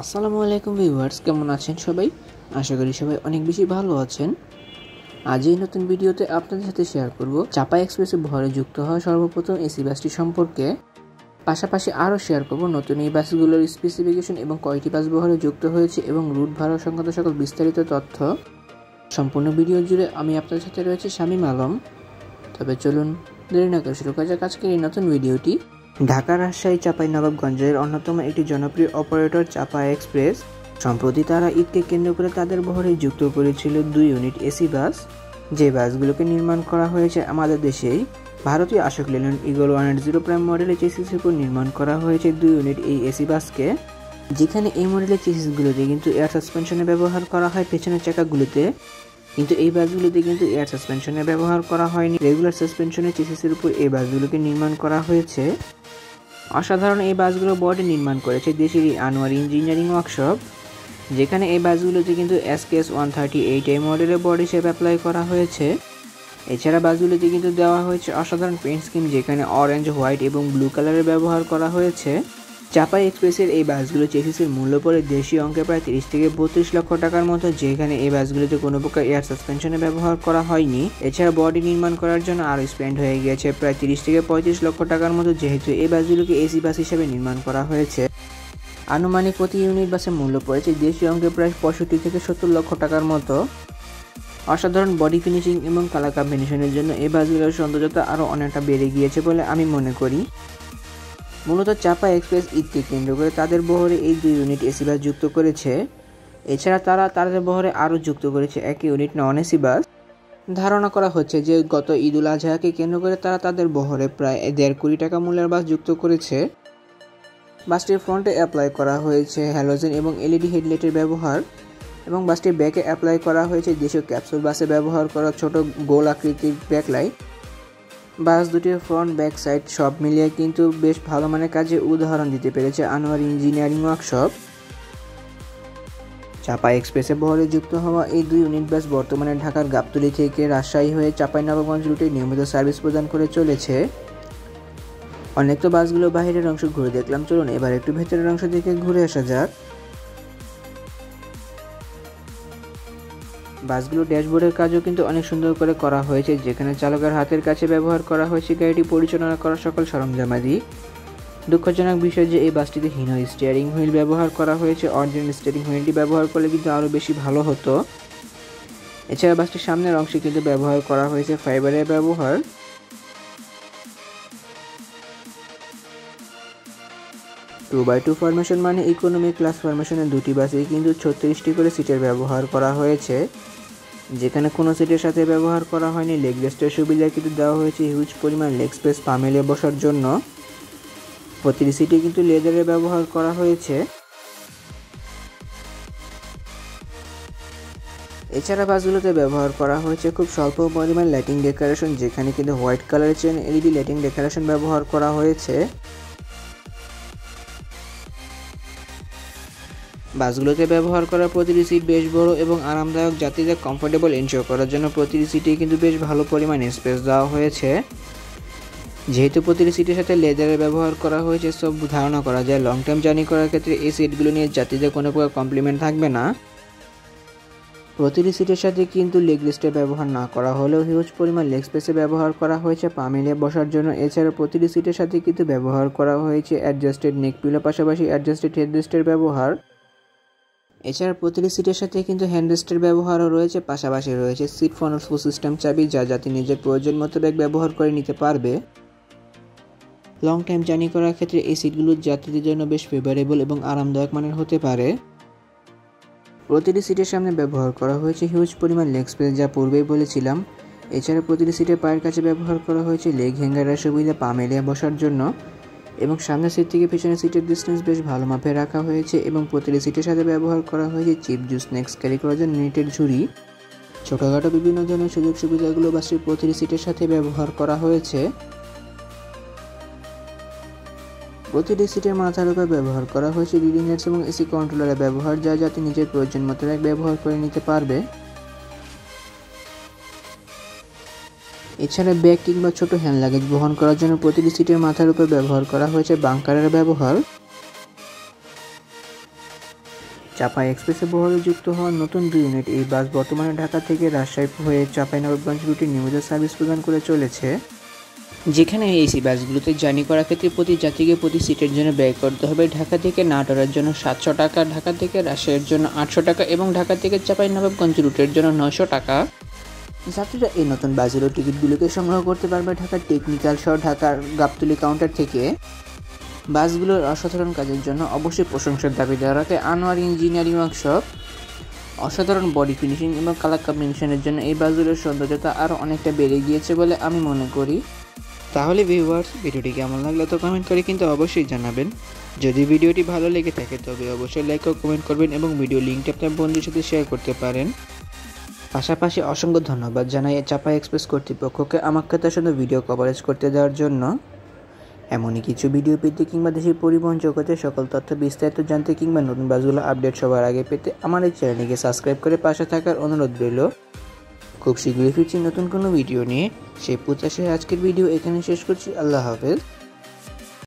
আসসালামু আলাইকুম ভিউয়ার্স, কেমন আছেন সবাই? আশা করি সবাই অনেক বেশি ভালো আছেন। আজ এই নতুন ভিডিওতে আপনাদের সাথে শেয়ার করব চাপাই এক্সপ্রেসে ভরে যুক্ত হওয়া সর্বপ্রথম এসি বাসটি সম্পর্কে। পাশাপাশি আরও শেয়ার করব নতুন এই বাসগুলোর স্পেসিফিকেশন এবং কয়টি বাস বহরে যুক্ত হয়েছে এবং রুট ভাড়া সংক্রান্ত সকল বিস্তারিত তথ্য। সম্পূর্ণ ভিডিও জুড়ে আমি আপনাদের সাথে রয়েছে শামীম আলম। তবে চলুন দেরি না করে শুরু করা যাক আজকের এই নতুন ভিডিওটি। ঢাকা রাজশাহী চাঁপাইনবাবগঞ্জের অন্যতম একটি জনপ্রিয় অপারেটর চাপাই এক্সপ্রেস সম্প্রতি তারা ঈদকে কেন্দ্র করে তাদের বহরে যুক্ত করেছিল 2 ইউনিট এসি বাস, যে বাসগুলোকে নির্মাণ করা হয়েছে আমাদের দেশেই ভারতীয় আশোক লেল্যান্ড ইগল 180 প্রাইম মডেলের চেসিসের উপর নির্মাণ করা হয়েছে 2 ইউনিট এই এসি বাসকে, যেখানে এই মডেলের চেসিসগুলোতে কিন্তু এয়ার সাসপেনশনে ব্যবহার করা হয় পেছনের চাকাগুলোতে, কিন্তু এই বাসগুলোতে কিন্তু এয়ার সাসপেনশনের ব্যবহার করা হয়নি। রেগুলার সাসপেনশনের চেসিসের উপর এই বাসগুলোকে নির্মাণ করা হয়েছে। অসাধারণ এই বাসগুলো বডি নির্মাণ করেছে দেশেরই আনোয়ার ইঞ্জিনিয়ারিং ওয়ার্কশপ, যেখানে এই বাসগুলোতে কিন্তু SKS 138 এই মডেলের বডি শেপ অ্যাপ্লাই করা হয়েছে। এছাড়া বাসগুলোতে কিন্তু দেওয়া হয়েছে অসাধারণ পেইন্ট স্কিম, যেখানে অরেঞ্জ, হোয়াইট এবং ব্লু কালারের ব্যবহার করা হয়েছে। চাপাই এক্সপ্রেসের এই বাসগুলো চেসিসের মূল্য পড়ে দেশীয় অঙ্কে প্রায় 30 থেকে 32 লক্ষ টাকার মতো, যেখানে এই বাসগুলোতে কোনো প্রকার এয়ার সাসপেনশনে ব্যবহার করা হয়নি। এছাড়া বডি নির্মাণ করার জন্য আরও স্পেন্ড হয়ে গিয়েছে প্রায় 30 থেকে 35 লক্ষ টাকার মতো, যেহেতু এই বাসগুলোকে এসি বাস হিসেবে নির্মাণ করা হয়েছে। আনুমানিক প্রতি ইউনিট বাসের মূল্য পড়েছে দেশীয় অঙ্কে প্রায় 65 থেকে 70 লক্ষ টাকার মতো। অসাধারণ বডি ফিনিশিং এবং কালার কম্বিনেশনের জন্য এই বাসগুলোর সৌন্দর্যতা আরও অনেকটা বেড়ে গিয়েছে বলে আমি মনে করি। মূলত চাপাই এক্সপ্রেস ঈদকে কেন্দ্র করে তাদের বহরে এই 2 ইউনিট এসি বাস যুক্ত করেছে। এছাড়া তারা তাদের বহরে আরও যুক্ত করেছে 1 ইউনিট নন এসি বাস। ধারণা করা হচ্ছে যে গত ঈদ উল আজহাকে কেন্দ্র করে তারা তাদের বহরে প্রায় 1.5 কোটি টাকা মূল্যের বাস যুক্ত করেছে। বাসটির ফ্রন্টে অ্যাপ্লাই করা হয়েছে হ্যালোজেন এবং এলইডি হেডলাইটের ব্যবহার, এবং বাসটির ব্যাকে অ্যাপ্লাই করা হয়েছে দেশীয় ক্যাপসুল বাসে ব্যবহার করা ছোট গোল আকৃতির ব্যাকলাইট। বাস দুটির ফ্রন্ট ব্যাক সাইড সব মিলিয়ে কিন্তু বেশ ভালো মানের কাজে উদাহরণ দিতে পেরেছে আনোয়ার ইঞ্জিনিয়ারিং ওয়ার্কশপ। চাপাই এক্সপ্রেসে বহরে যুক্ত হওয়া এই 2 ইউনিট বাস বর্তমানে ঢাকার গাবতলী থেকে রাজশাহী হয়ে চাঁপাইনবাবগঞ্জ রুটে নিয়মিত সার্ভিস প্রদান করে চলেছে। অনেক তো বাসগুলো বাইরের অংশ ঘুরে দেখলাম, চলুন এবার একটু ভেতরের অংশ থেকে ঘুরে আসা যাক। বাসগুলোর ড্যাশবোর্ডের কাজও কিন্তু অনেক সুন্দর করে করা হয়েছে, যেখানে চালকের হাতের কাছে ব্যবহার করা হয়েছে গাড়িটি পরিচালনা করার সকল সরঞ্জামাদি। দুঃখজনক বিষয় যে এই বাসটিতে হীন স্টিয়ারিং হুইল ব্যবহার করা হয়েছে, অরিজিনাল স্টিয়ারিং হুইলটি ব্যবহার করলে কিন্তু আরও বেশি ভালো হতো। এছাড়া বাসটির সামনের অংশে কিন্তু ব্যবহার করা হয়েছে ফাইবারের ব্যবহার। 2x2 ফরমেশন মানে ইকোনমি ক্লাস ফরমেশনের দুটি বাসে কিন্তু 36টি করে সিটের ব্যবহার করা হয়েছে, যেখানে কোনো সিটের সাথে ব্যবহার করা হয়নি লেগ রেস্টের সুবিধা, কিন্তু দেওয়া হয়েছে হিউজ পরিমাণ লেগ স্পেস পা মেলে বসার জন্য। প্রতিটি সিটে কিন্তু লেদারের ব্যবহার করা হয়েছে। এছাড়া বাসগুলোতে ব্যবহার করা হয়েছে খুব স্বল্প পরিমাণ লাইটিং ডেকোরেশন, যেখানে কিন্তু হোয়াইট কালারের চেন এলইডি লাইটিং ডেকোরেশন ব্যবহার করা হয়েছে। বাসগুলোতে ব্যবহার করা প্রতিটি সিট বেশ বড় এবং আরামদায়ক, যাত্রীদের কমফোর্টেবল এনজয় করার জন্য প্রতিটি সিটে কিন্তু বেশ ভালো পরিমাণ স্পেস দেওয়া হয়েছে। যেহেতু প্রতিটি সিটের সাথে লেদারের ব্যবহার করা হয়েছে, সব ধারণা করা যায় লং টার্ম জার্নি করার ক্ষেত্রে এই সিটগুলো নিয়ে যাত্রীদের কোনো প্রকার কমপ্লিমেন্ট থাকবে না। প্রতিটি সিটের সাথে কিন্তু লেগ রেস্টের ব্যবহার না করা হলেও হিউজ পরিমাণ লেগ স্পেসে ব্যবহার করা হয়েছে পা মিলিয়ে বসার জন্য। এছাড়া প্রতিটি সিটের সাথে কিন্তু ব্যবহার করা হয়েছে অ্যাডজাস্টেড নেক পিলো, পাশাপাশি অ্যাডজাস্টেড হেডরেস্টের ব্যবহার। এছাড়া প্রতিটি সিটের সাথে কিন্তু হ্যান্ডরেস্টের ব্যবহারও রয়েছে, পাশাপাশি রয়েছে সিট ফোনফু সিস্টেম চাবি, যা যাত্রী নিজের প্রয়োজন মতো ব্যাগ ব্যবহার করে নিতে পারবে। লং টাইম জার্নি করার ক্ষেত্রে এই সিটগুলো যাত্রীদের জন্য বেশ ফেভারেবল এবং আরামদায়ক মানের হতে পারে। প্রতিটি সিটের সামনে ব্যবহার করা হয়েছে হিউজ পরিমাণ লেগ স্পেস, যা পূর্বেই বলেছিলাম। এছাড়া প্রতিটি সিটের পায়ের কাছে ব্যবহার করা হয়েছে লেগ হ্যাঙ্গারের সুবিধা পা মেলিয়ে বসার জন্য, এবং সামনের সিট থেকে পিছনের সিটের ডিস্টেন্স বেশ ভালো মাপে রাখা হয়েছে, এবং প্রতিটি সিটের সাথে ব্যবহার করা হয়েছে চিপ জুস স্ন্যাক্স ক্যারি করার জন্য নেটের ঝুড়ি। ছোটোখাটো বিভিন্ন ধরনের সুযোগ সুবিধাগুলো বাসটির প্রতিটি সিটের সাথে ব্যবহার করা হয়েছে। প্রতিটি সিটের মাথার উপর ব্যবহার করা হয়েছে রিডিং লাইটস এবং এসি কন্ট্রোলারের ব্যবহার, যা যাতে নিজের প্রয়োজন মতো ব্যাগ ব্যবহার করে নিতে পারবে। এছাড়া ব্যাগ কিংবা ছোট হ্যান্ড লাগেজ বহন করার জন্য প্রতিটি সিটের মাথার উপর ব্যবহার করা হয়েছে বাঙ্কারের ব্যবহার। চাপাই এক্সপ্রেসে বহরে যুক্ত হওয়া নতুন 2 ইউনিট এই বাস বর্তমানে ঢাকা থেকে রাজশাহী হয়ে চাঁপাইনবাবগঞ্জ রুটে নিয়মিত সার্ভিস প্রদান করে চলেছে, যেখানে এসি বাসগুলোতে জার্নি করার ক্ষেত্রে প্রতি যাত্রীকে প্রতি সিটের জন্য ব্যয় করতে হবে ঢাকা থেকে নাটোরের জন্য 700 টাকা, ঢাকা থেকে রাজশাহীর জন্য 800 টাকা এবং ঢাকা থেকে চাঁপাইনবাবগঞ্জ রুটের জন্য 900 টাকা। যাত্রীরা এই নতুন বাসগুলোর টিকিটগুলোকে সংগ্রহ করতে পারবে ঢাকার টেকনিক্যাল সহ ঢাকার গাবতলী কাউন্টার থেকে। বাসগুলোর অসাধারণ কাজের জন্য অবশ্যই প্রশংসার দাবিদার রাখে আনোয়ার ইঞ্জিনিয়ারিং ওয়ার্কশপ। অসাধারণ বডি ফিনিশিং এবং কালার কম্বিনেশনের জন্য এই বাসগুলোর সৌন্দর্যতা আরও অনেকটা বেড়ে গিয়েছে বলে আমি মনে করি। তাহলে ভিউয়ার্স, ভিডিওটি কেমন লাগলো তো কমেন্ট করে কিন্তু অবশ্যই জানাবেন। যদি ভিডিওটি ভালো লেগে থাকে তবে অবশ্যই লাইক ও কমেন্ট করবেন এবং ভিডিও লিঙ্কটি আপনার বন্ধুদের সাথে শেয়ার করতে পারেন। পাশাপাশি অসংখ্য ধন্যবাদ জানাই চাপাই এক্সপ্রেস কর্তৃপক্ষকে আমাকে তার সাথে ভিডিও কভারেজ করতে দেওয়ার জন্য। এমনই কিছু ভিডিও পেতে কিংবা দেশের পরিবহন জগতের সকল তথ্য বিস্তারিত জানতে কিংবা নতুন বাসগুলো আপডেট সবার আগে পেতে আমার এই চ্যানেলটিকে সাবস্ক্রাইব করে পাশে থাকার অনুরোধ রইল। খুব শীঘ্রই ফিরছি নতুন কোনো ভিডিও নিয়ে। সেই প্রত্যাশায় আজকের ভিডিও এখানে শেষ করছি। আল্লাহ হাফেজ।